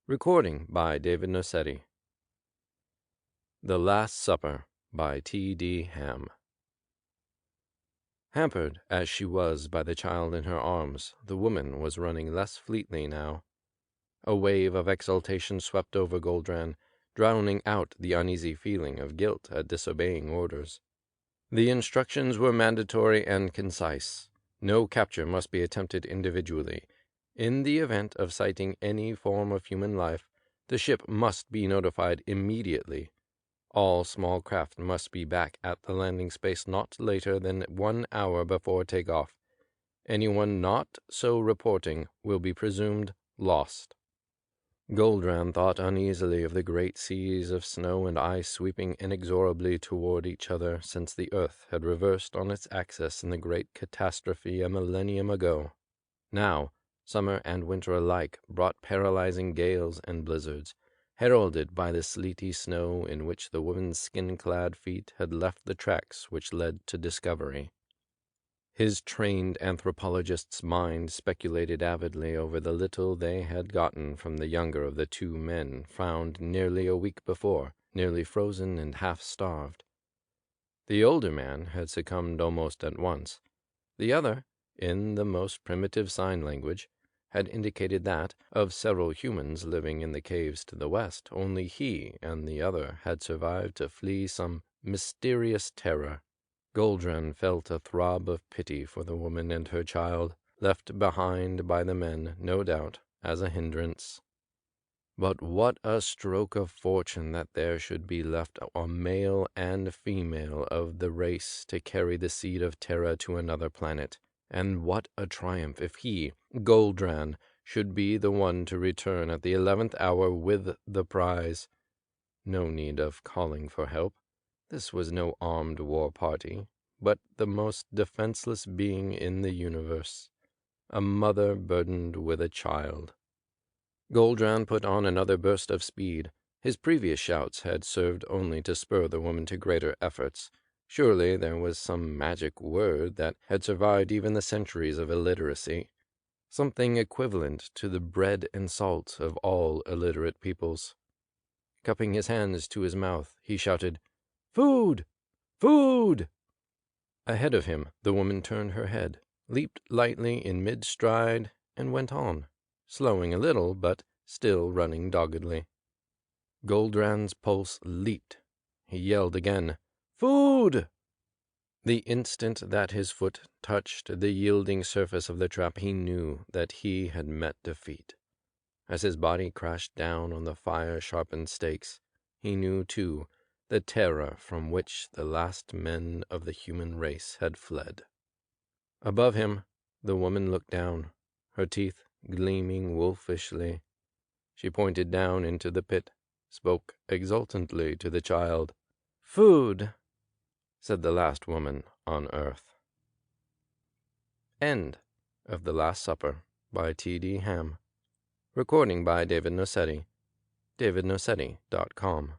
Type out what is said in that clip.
Recording by David Nossetti. The Last Supper by T.D. Hamm. Hampered as she was by the child in her arms, the woman was running less fleetly now. A wave of exultation swept over Goldran, drowning out the uneasy feeling of guilt at disobeying orders. The instructions were mandatory and concise. No capture must be attempted individually. In the event of sighting any form of human life, the ship must be notified immediately. All small craft must be back at the landing space not later than 1 hour before takeoff. Anyone not so reporting will be presumed lost. Goldran thought uneasily of the great seas of snow and ice sweeping inexorably toward each other since the earth had reversed on its axis in the great catastrophe a millennium ago. Now, summer and winter alike brought paralyzing gales and blizzards, heralded by the sleety snow in which the woman's skin-clad feet had left the tracks which led to discovery. His trained anthropologist's mind speculated avidly over the little they had gotten from the younger of the two men found nearly a week before, nearly frozen and half-starved. The older man had succumbed almost at once. The other, in the most primitive sign language, had indicated that, of several humans living in the caves to the west, only he and the other had survived to flee some mysterious terror. Goldran felt a throb of pity for the woman and her child, left behind by the men, no doubt, as a hindrance. But what a stroke of fortune that there should be left a male and female of the race to carry the seed of Terra to another planet, and what a triumph if he, Goldran, should be the one to return at the 11th hour with the prize. No need of calling for help. This was no armed war party, but the most defenseless being in the universe, a mother burdened with a child. Goldran put on another burst of speed. His previous shouts had served only to spur the woman to greater efforts. Surely there was some magic word that had survived even the centuries of illiteracy, something equivalent to the bread and salt of all illiterate peoples. Cupping his hands to his mouth, he shouted, "Food! Food!" Ahead of him, the woman turned her head, leaped lightly in mid-stride, and went on, slowing a little, but still running doggedly. Goldran's pulse leaped. He yelled again, "Food!" The instant that his foot touched the yielding surface of the trap, he knew that he had met defeat. As his body crashed down on the fire-sharpened stakes, he knew, too, the terror from which the last men of the human race had fled. Above him, the woman looked down, her teeth gleaming wolfishly. She pointed down into the pit, spoke exultantly to the child. "Food," said the last woman on earth. End of The Last Supper by T.D. Hamm. Recording by David Nossetti. davidnossetti.com